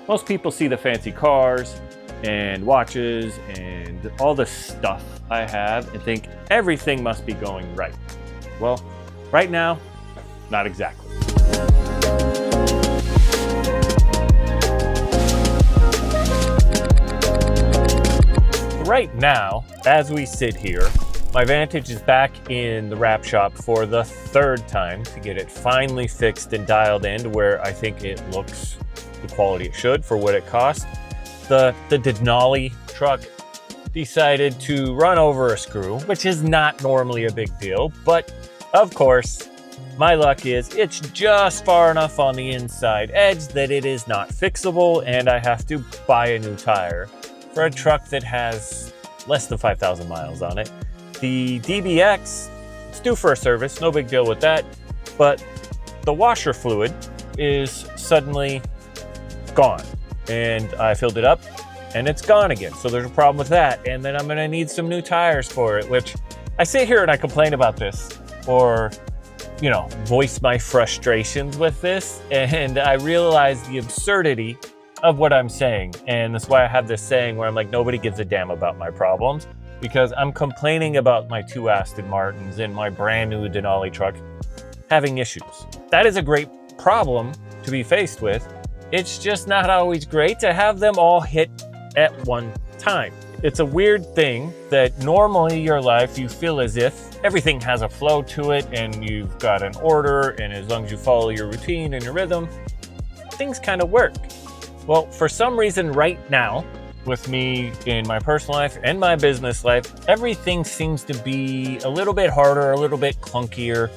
Most people see the fancy cars and watches and all the stuff I have and think everything must be going right. Well, right now, not exactly. Right now, as we sit here, my Vantage is back in the wrap shop for the third time to get it finally fixed and dialed in to where I think it looks the quality it should for what it costs. The Denali truck decided to run over a screw, which is not normally a big deal, but of course, my luck is it's just far enough on the inside edge that it is not fixable, and I have to buy a new tire for a truck that has less than 5,000 miles on it. The DBX, it's due for a service, no big deal with that, but the washer fluid is suddenly gone, and I filled it up and it's gone again. So there's a problem with that, and then I'm gonna need some new tires for it, which I sit here and I complain about this or voice my frustrations with this, and I realize the absurdity of what I'm saying. And that's why I have this saying where I'm like, nobody gives a damn about my problems, because I'm complaining about my two Aston Martins and my brand new Denali truck having issues. That is a great problem to be faced with. It's just not always great to have them all hit at one time. It's a weird thing that normally your life, you feel as if everything has a flow to it and you've got an order, and as long as you follow your routine and your rhythm, things kind of work. Well, for some reason right now, with me in my personal life and my business life, everything seems to be a little bit harder, a little bit clunkier.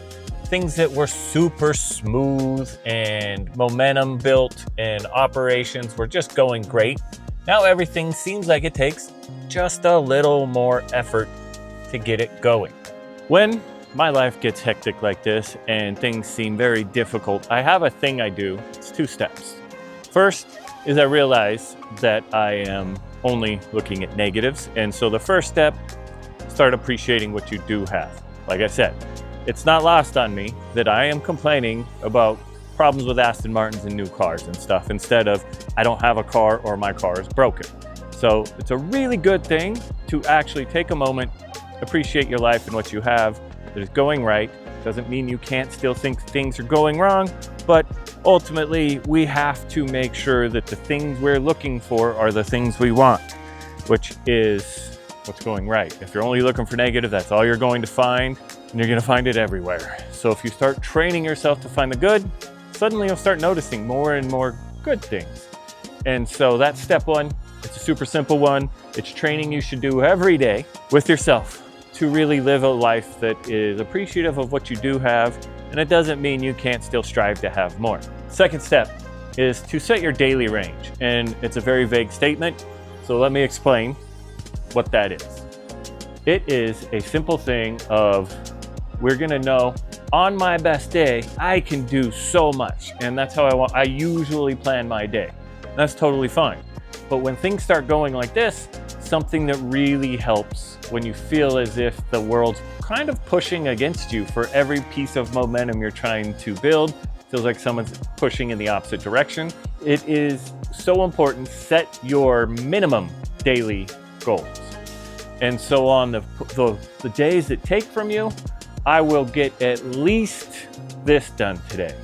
Things that were super smooth and momentum built and operations were just going great. Now everything seems like it takes just a little more effort to get it going. When my life gets hectic like this and things seem very difficult, I have a thing I do. It's 2 steps. First is I realize that I am only looking at negatives. And so the first step, start appreciating what you do have. Like I said, it's not lost on me that I am complaining about problems with Aston Martins and new cars and stuff instead of I don't have a car or my car is broken. So it's a really good thing to actually take a moment, appreciate your life and what you have that is going right. Doesn't mean you can't still think things are going wrong, but ultimately we have to make sure that the things we're looking for are the things we want, which is what's going right. If you're only looking for negative, that's all you're going to find, and you're going to find it everywhere. So if you start training yourself to find the good, suddenly you'll start noticing more and more good things. And so that's step 1. It's a super simple one. It's training you should do every day with yourself to really live a life that is appreciative of what you do have, and it doesn't mean you can't still strive to have more. Second step is to set your daily range, and it's a very vague statement, so let me explain what that is. It is a simple thing of, we're gonna know on my best day, I can do so much, and that's how I usually plan my day. That's totally fine. But when things start going like this, something that really helps when you feel as if the world's kind of pushing against you for every piece of momentum you're trying to build, feels like someone's pushing in the opposite direction. It is so important, set your minimum daily goals. And so on the days that take from you, I will get at least this done today.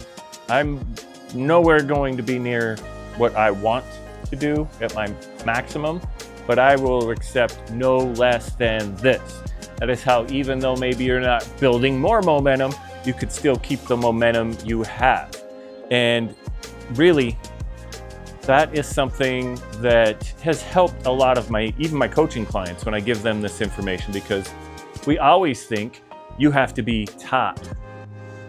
I'm nowhere going to be near what I want to do at my maximum, but I will accept no less than this. That is how, even though maybe you're not building more momentum, you could still keep the momentum you have. And really, that is something that has helped a lot of even my coaching clients when I give them this information, because we always think you have to be top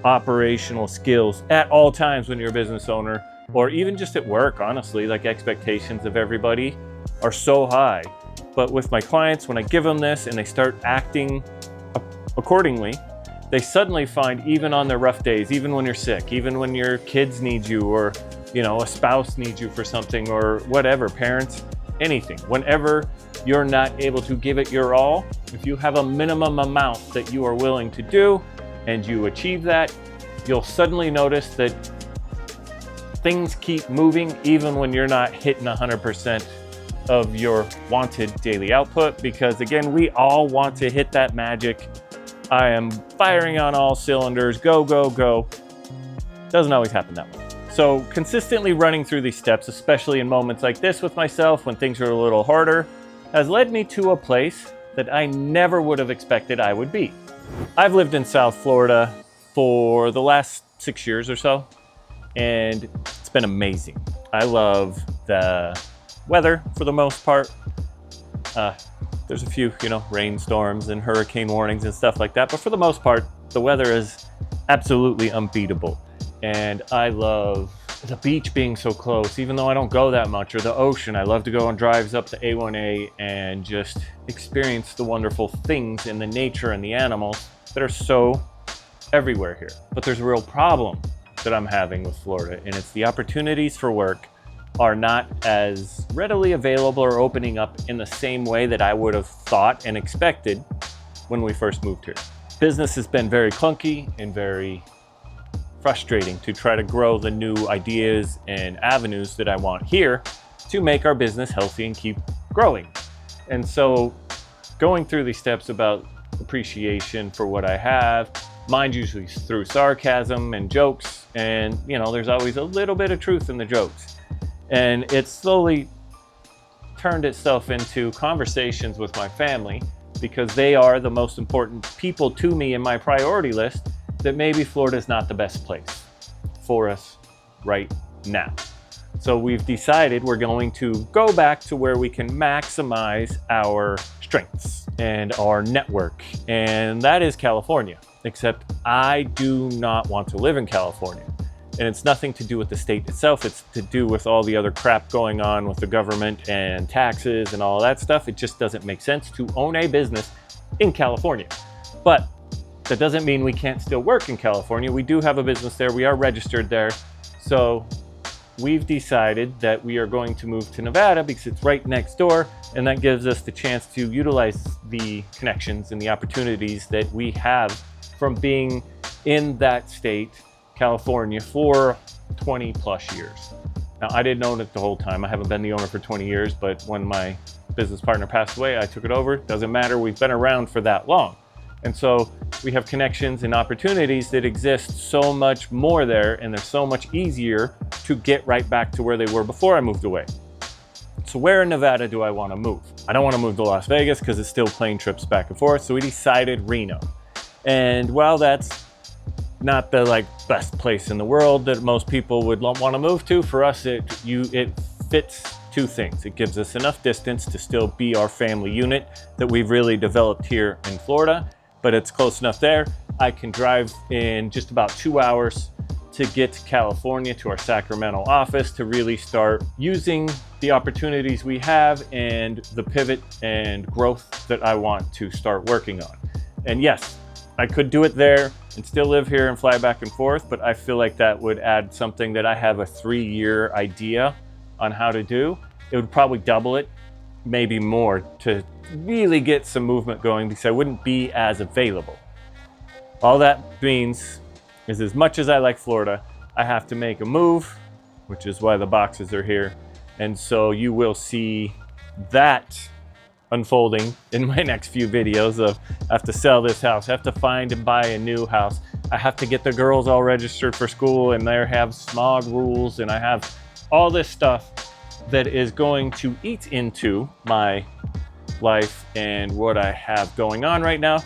operational skills at all times when you're a business owner, or even just at work, honestly, like expectations of everybody are so high. But with my clients, when I give them this and they start acting accordingly, they suddenly find, even on their rough days, even when you're sick, even when your kids need you, or a spouse needs you for something, or whatever, parents, anything, whenever you're not able to give it your all, if you have a minimum amount that you are willing to do and you achieve that, you'll suddenly notice that things keep moving even when you're not hitting 100% of your wanted daily output, because again, we all want to hit that magic. I am firing on all cylinders, go, go, go. Doesn't always happen that way. So consistently running through these steps, especially in moments like this with myself when things are a little harder, has led me to a place that I never would have expected I would be. I've lived in South Florida for the last 6 years or so, and it's been amazing. I love the weather for the most part. There's a few, rainstorms and hurricane warnings and stuff like that, but for the most part, the weather is absolutely unbeatable. And I love the beach being so close, even though I don't go that much, or the ocean. I love to go on drives up to A1A and just experience the wonderful things in the nature and the animals that are so everywhere here. But there's a real problem that I'm having with Florida, and it's the opportunities for work are not as readily available or opening up in the same way that I would have thought and expected when we first moved here. Business has been very clunky and very frustrating to try to grow the new ideas and avenues that I want here to make our business healthy and keep growing. And so going through these steps about appreciation for what I have, mind usually through sarcasm and jokes, and there's always a little bit of truth in the jokes. And it slowly turned itself into conversations with my family, because they are the most important people to me in my priority list, that maybe Florida is not the best place for us right now. So we've decided we're going to go back to where we can maximize our strengths and our network, and that is California. Except I do not want to live in California. And it's nothing to do with the state itself. It's to do with all the other crap going on with the government and taxes and all that stuff. It just doesn't make sense to own a business in California. But that doesn't mean we can't still work in California. We do have a business there. We are registered there. So we've decided that we are going to move to Nevada because it's right next door. And that gives us the chance to utilize the connections and the opportunities that we have from being in that state, California, for 20 plus years. Now, I didn't own it the whole time. I haven't been the owner for 20 years, but when my business partner passed away, I took it over. Doesn't matter, we've been around for that long. And so we have connections and opportunities that exist so much more there, and they're so much easier to get right back to where they were before I moved away. So where in Nevada do I want to move? I don't want to move to Las Vegas because it's still plane trips back and forth. So we decided Reno. And while that's not the best place in the world that most people would want to move to, for us it fits two things. It gives us enough distance to still be our family unit that we've really developed here in Florida, but it's close enough there. I can drive in just about 2 hours to get to California, to our Sacramento office, to really start using the opportunities we have and the pivot and growth that I want to start working on. And yes, I could do it there and still live here and fly back and forth, but I feel like that would add something that I have a 3-year idea on how to do. It would probably double it, maybe more, to really get some movement going, because I wouldn't be as available. All that means is, as much as I like Florida, I have to make a move, which is why the boxes are here. And so you will see that unfolding in my next few videos of I have to sell this house, I have to find and buy a new house, I have to get the girls all registered for school, and they have smog rules, and I have all this stuff that is going to eat into my life and what I have going on right now,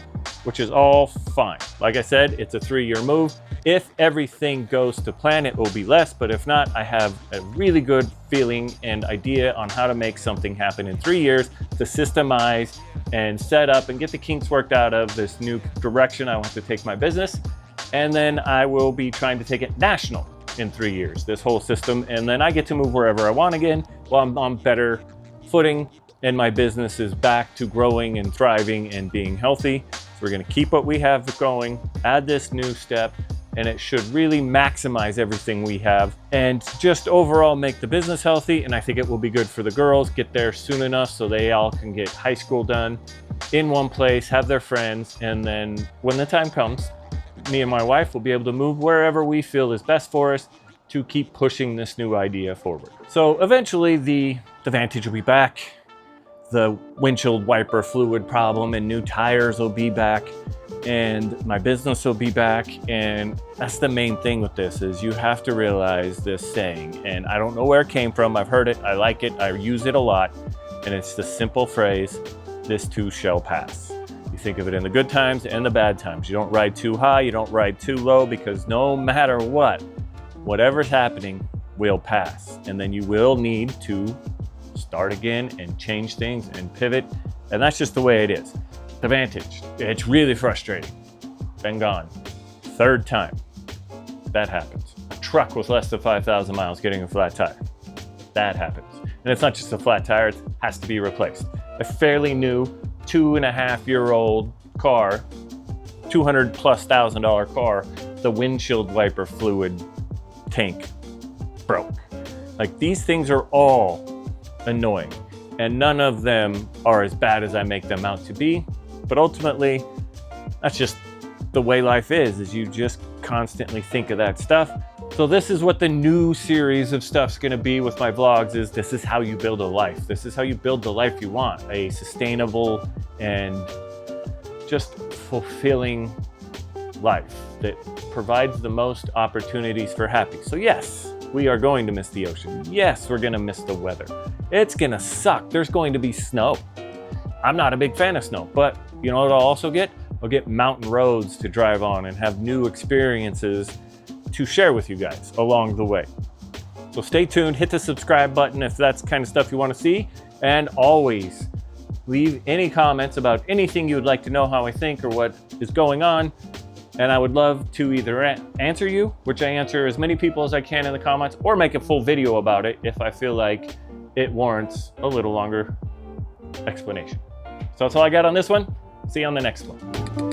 which is all fine. Like I said, it's a 3-year move. If everything goes to plan, it will be less, but if not, I have a really good feeling and idea on how to make something happen in 3 years to systemize and set up and get the kinks worked out of this new direction I want to take my business. And then I will be trying to take it national in 3 years, this whole system. And then I get to move wherever I want again while I'm on better footing and my business is back to growing and thriving and being healthy. So we're gonna keep what we have going, add this new step, and it should really maximize everything we have and just overall make the business healthy. And I think it will be good for the girls, get there soon enough so they all can get high school done in one place, have their friends, and then when the time comes, me and my wife will be able to move wherever we feel is best for us to keep pushing this new idea forward. So eventually the Vantage will be back. The windshield wiper fluid problem and new tires will be back, and my business will be back. And that's the main thing with this, is you have to realize this saying, and I don't know where it came from. I've heard it, I like it, I use it a lot, and it's the simple phrase, this too shall pass. You think of it in the good times and the bad times. You don't ride too high, you don't ride too low, because no matter what, whatever's happening will pass. And then you will need to start again and change things and pivot. And that's just the way it is. The Vantage, it's really frustrating. Been gone. Third time that happens. A truck with less than 5,000 miles getting a flat tire. That happens. And it's not just a flat tire, it has to be replaced. A fairly new 2.5-year-old car, $200,000+ car, the windshield wiper fluid tank broke. Like, these things are all annoying, and none of them are as bad as I make them out to be. But ultimately, that's just the way life is you just constantly think of that stuff. So this is what the new series of stuff's gonna be with my vlogs, is this is how you build a life. This is how you build the life you want, a sustainable and just fulfilling life that provides the most opportunities for happy. So yes, we are going to miss the ocean. Yes, we're gonna miss the weather. It's gonna suck. There's going to be snow. I'm not a big fan of snow, but you know what I'll also get? I'll get mountain roads to drive on and have new experiences to share with you guys along the way. So stay tuned, hit the subscribe button if that's the kind of stuff you want to see, and always leave any comments about anything you would like to know how I think or what is going on. And I would love to either answer you, which I answer as many people as I can in the comments, or make a full video about it if I feel like it warrants a little longer explanation. So that's all I got on this one. See you on the next one.